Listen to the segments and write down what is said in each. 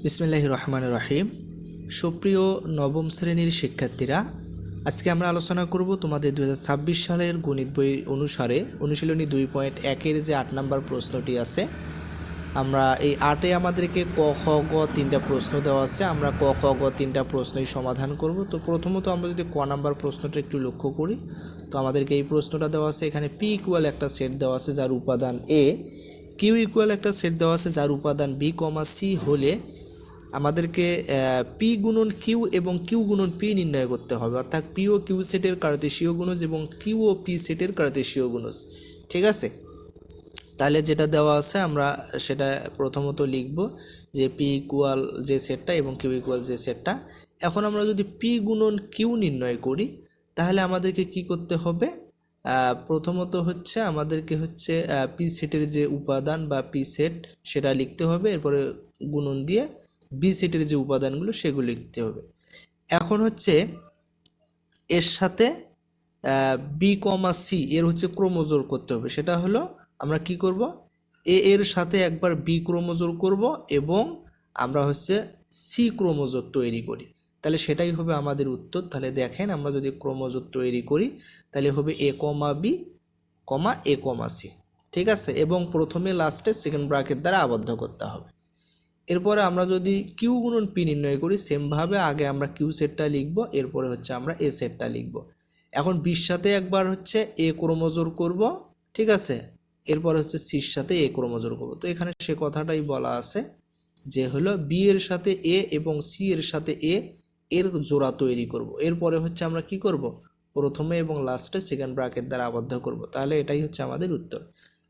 বিসমিল্লাহির রহমানির রহিম। সুপ্রিয় নবম শ্রেণীর শিক্ষার্থীরা, আজকে আমরা আলোচনা করব তোমাদের 2026 সালের গণিত বই অনুসারে অনুশীলনী 2.1-এর যে 8 নম্বর প্রশ্নটি আছে। আমরা এই 8-এ আমাদেরকে ক খ গ 3টা প্রশ্ন দেওয়া আছে। আমরা ক খ গ 3টা প্রশ্নই সমাধান করব। তো প্রথমত আমরা যদি ক নাম্বার প্রশ্নটা একটু লক্ষ্য করি, তো আমাদেরকে এই প্রশ্নটা দেওয়া আছে। এখানে পি ইকুয়াল একটা সেট দেওয়া আছে যার উপাদান এ, কিউ ইকুয়াল একটা সেট দেওয়া আছে যার উপাদান বি কমা সি হলে আমাদেরকে পি গুণন কিউ এবং কিউ গুণন পি নির্ণয় করতে হবে, অর্থাৎ পি ও কিউ সেটের কার্তেশীয় গুণজ এবং কিউ ও পি সেটের কার্তেশীয় গুণজ। ঠিক আছে, তাহলে যেটা দেওয়া আছে আমরা সেটা প্রথমত লিখব যে পি ইকুয়াল যে সেটটা এবং কিউ ইকুয়াল যে সেটটা। এখন আমরা যদি পি গুণন কিউ নির্ণয় করি তাহলে আমাদেরকে কি করতে হবে? প্রথমত হচ্ছে আমাদেরকে হচ্ছে পি সেটের যে উপাদান বা পি সেট সেটা লিখতে হবে, এরপরে গুণন দিয়ে বি সেটের যে উপাদানগুলো সেগুলো লিখতে হবে। এখন হচ্ছে এর সাথে বি কমা সি এর হচ্ছে ক্রোমোজোর করতে হবে। সেটা হলো আমরা কি করব, এ এর সাথে একবার বি ক্রোমোজোর করব এবং আমরা হচ্ছে সি ক্রোমোজোর তৈরি করি, তাহলে সেটাই হবে আমাদের উত্তর। তাহলে দেখেন আমরা যদি ক্রোমোজোর তৈরি করি তাহলে হবে এ কমা বি কমা এ কমা সি। ঠিক আছে, এবং প্রথমে লাস্টে সেকেন্ড ব্র্যাকেট দ্বারা আবদ্ধ করতে হবে। এরপরে আমরা যদি কিউ গুণন পি নির্ণয় করি সেমভাবে আগে আমরা কিউ সেটটা লিখব, এরপরে হচ্ছে আমরা এ সেটটা লিখব। এখন বির সাথে একবার হচ্ছে এ ক্রোমোজোর করব, ঠিক আছে, এরপর হচ্ছে সির সাথে এ ক্রোমোজোর করব। তো এখানে সে কথাটাই বলা আছে যে হলো বি এর সাথে এ এবং সি এর সাথে এ এর জোড়া তৈরি করব। এরপরে হচ্ছে আমরা কি করব, প্রথমে এবং লাস্টে সেকেন্ড ব্র্যাকেট দ্বারা আবদ্ধ করব। তাহলে এটাই হচ্ছে আমাদের উত্তর।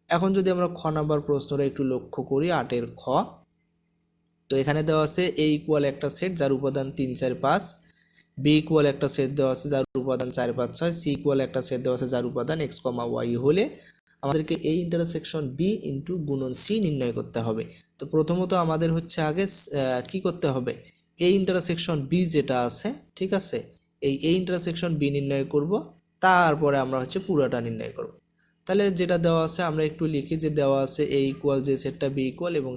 এখন যদি আমরা খ নাম্বার প্রশ্নটা একটু লক্ষ্য করি, 8-এর খ, তো এখানে দেওয়া আছে এ ইকুয়াল একটা সেট যার উপাদান 3, 4, 5, বি ইকুয়াল একটা সেট দেওয়া আছে যার উপাদান 4, 5, 6, সি ইকুয়াল একটা সেট দেওয়া আছে যার উপাদান এক্স কমা ওয়াই হলে আমাদেরকে এই ইন্টারসেকশন বি ইন্টু গুণন সি নির্ণয় করতে হবে। তো প্রথমত আমাদের হচ্ছে আগে কি করতে হবে, এই ইন্টারসেকশন বি যেটা আছে, ঠিক আছে, এই ইন্টারসেকশন বি নির্ণয় করব, তারপরে আমরা হচ্ছে পুরোটা নির্ণয় করব। তাহলে যেটা দেওয়া আছে আমরা একটু লিখি যে দেওয়া আছে এ ইকুয়াল যে সেটটা বি ইকুয়াল এবং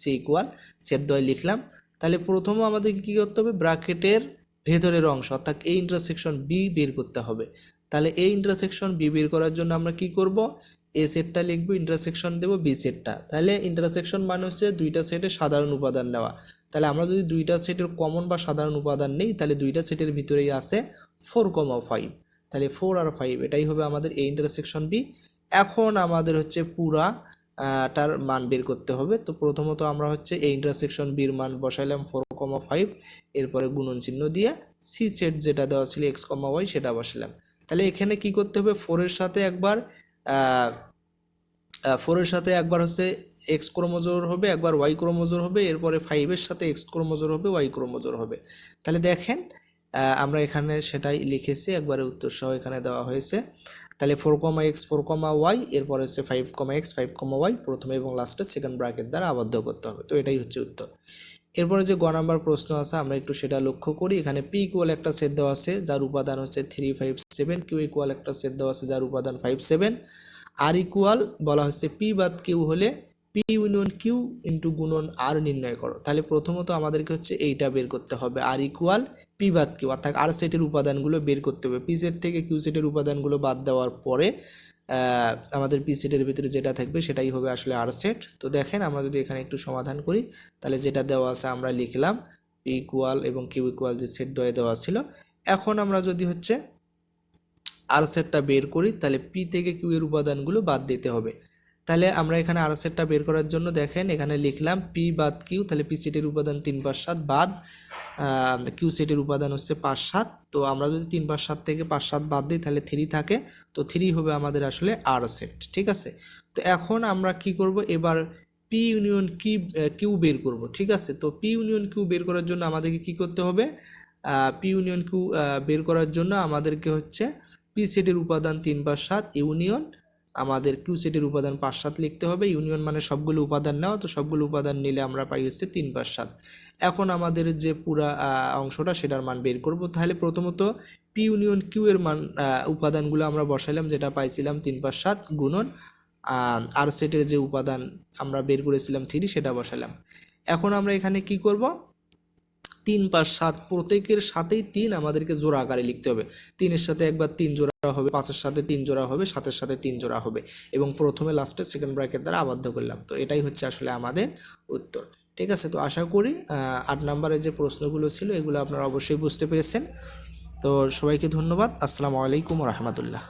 সি ইকুয়াল সেট দ্বয় লিখলাম। তাহলে প্রথমে আমাদেরকে কী করতে হবে, ব্র্যাকেটের ভেতরের অংশ অর্থাৎ এই ইন্টারসেকশন বি বের করতে হবে। তাহলে এই ইন্টারসেকশন বি বের করার জন্য আমরা কি করব, এ সেটটা লিখব, ইন্টারসেকশন দেব বি সেটটা। তাহলে ইন্টারসেকশন মানে হচ্ছে দুইটা সেটের সাধারণ উপাদান নেওয়া। তাহলে আমরা যদি দুইটা সেটের কমন বা সাধারণ উপাদান নেই তাহলে দুইটা সেটের ভিতরেই আছে 4,5, তাহলে 4 আর 5 এটাই হবে আমাদের এই ইন্টারসেকশন বি। এখন আমাদের হচ্ছে পুরা টার মান বের করতে হবে। তো প্রথমত আমরা হচ্ছে এই ইন্টারসেকশন বির মান বসাইলাম 4,5, এরপরে গুণন চিহ্ন দিয়ে সি সেট যেটা দেওয়া ছিল এক্স কমা ওয়াই সেটা বসালাম। তাহলে এখানে কি করতে হবে, 4-এর সাথে একবার হচ্ছে এক্স ক্রোমোজোর হবে, একবার ওয়াই ক্রোমোজোর হবে, এরপরে 5-এর সাথে এক্স ক্রোমোজোর হবে, ওয়াই ক্রোমোজোর হবে। তাহলে দেখেন আমরা এখানে সেটাই লিখেছি, একবারে উত্তর সহ এখানে দেওয়া হয়েছে। তাহলে 4,x 4,y, এরপর হচ্ছে 5,x 5,y, প্রথমে এবং লাস্টে সেকেন্ড ব্র্যাকেট দ্বারা আবদ্ধ করতে হবে। তো এটাই হচ্ছে উত্তর। এরপরে যে গ নাম্বার প্রশ্ন আছে আমরা একটু সেটা লক্ষ্য করি। এখানে পি ইকুয়াল একটা সেট দেওয়া আছে যার উপাদান হচ্ছে 3, 5, 7, কিউ ইকুয়াল একটা সেট দেওয়া আছে যার উপাদান 5, 7, আর ইকুয়াল বলা হচ্ছে পি বাদ কিউ হলে পি ইউনিয়ন কিউ ইন্টু গুণন আর নির্ণয় করো। তাহলে প্রথমত আমাদেরকে হচ্ছে এইটা বের করতে হবে, আর ইকুয়াল পি বাদ কিউ, অর্থাৎ আর সেটের উপাদানগুলো বের করতে হবে। পি সেট থেকে কিউ সেটের উপাদানগুলো বাদ দেওয়ার পরে আমাদের পি সেটের ভিতরে যেটা থাকবে সেটাই হবে আসলে আর সেট। তো দেখেন আমরা যদি এখানে একটু সমাধান করি তাহলে যেটা দেওয়া আছে আমরা লিখলাম পি ইকুয়াল এবং কিউ ইকুয়াল যে সেট দ্বয়ে দেওয়া ছিল। এখন আমরা যদি হচ্ছে আর সেটটা বের করি তাহলে পি থেকে কিউ এর উপাদানগুলো বাদ দিতে হবে। তাহলে আমরা এখানে আর সেটটা বের করার জন্য দেখেন এখানে লিখলাম পি বাদ কিউ, তাহলে পি সেটের উপাদান 3, 5, 7 বাদ কিউ সেটের উপাদান হচ্ছে 5, 7। তো আমরা যদি 3, 5, 7 থেকে 5, 7 বাদ দিই তাহলে 3 থাকে, তো 3 হবে আমাদের আসলে আর সেট। ঠিক আছে, তো এখন আমরা কি করব, এবার পি ইউনিয়ন কিউ বের করব। ঠিক আছে, তো পি ইউনিয়ন কিউ বের করার জন্য আমাদেরকে কি করতে হবে, পি ইউনিয়ন কিউ বের করার জন্য আমাদেরকে হচ্ছে পি সেটের উপাদান 3, 5, 7 ইউনিয়ন আমাদের কিউ সেটের উপাদান 5, 7 লিখতে হবে। ইউনিয়ন মানে সবগুলো উপাদান নেওয়া, তো সবগুলো উপাদান নিলে আমরা পাই হচ্ছে 3, 5, 7। এখন আমাদের যে পুরা অংশটা সেটার মান বের করব। তাহলে প্রথমত পি ইউনিয়ন কিউ এর মান উপাদানগুলো আমরা বসাইলাম, যেটা পাইছিলাম 3, 5, 7 গুণন আর সেটের যে উপাদান আমরা বের করেছিলাম 3 সেটা বসালাম। এখন আমরা এখানে কি করব, 3 5 7 প্রত্যেকের সাথেই 3 আমাদেরকে জোড়া আকারে লিখতে হবে। 3-এর সাথে একবার 3 জোড়া হবে, 5-এর সাথে 3 জোড়া হবে, 7-এর সাথে 3 জোড়া হবে এবং প্রথমে লাস্টে সেকেন্ড ব্র্যাকেট দ্বারা আবদ্ধ করলাম। তো এটাই হচ্ছে আসলে আমাদের উত্তর। ঠিক আছে, তো আশা করি 8 নম্বরের যে প্রশ্নগুলো ছিল এগুলো আপনারা অবশ্যই বুঝতে পেরেছেন। তো সবাইকে ধন্যবাদ। আসসালামু আলাইকুম ওয়া রাহমাতুল্লাহ।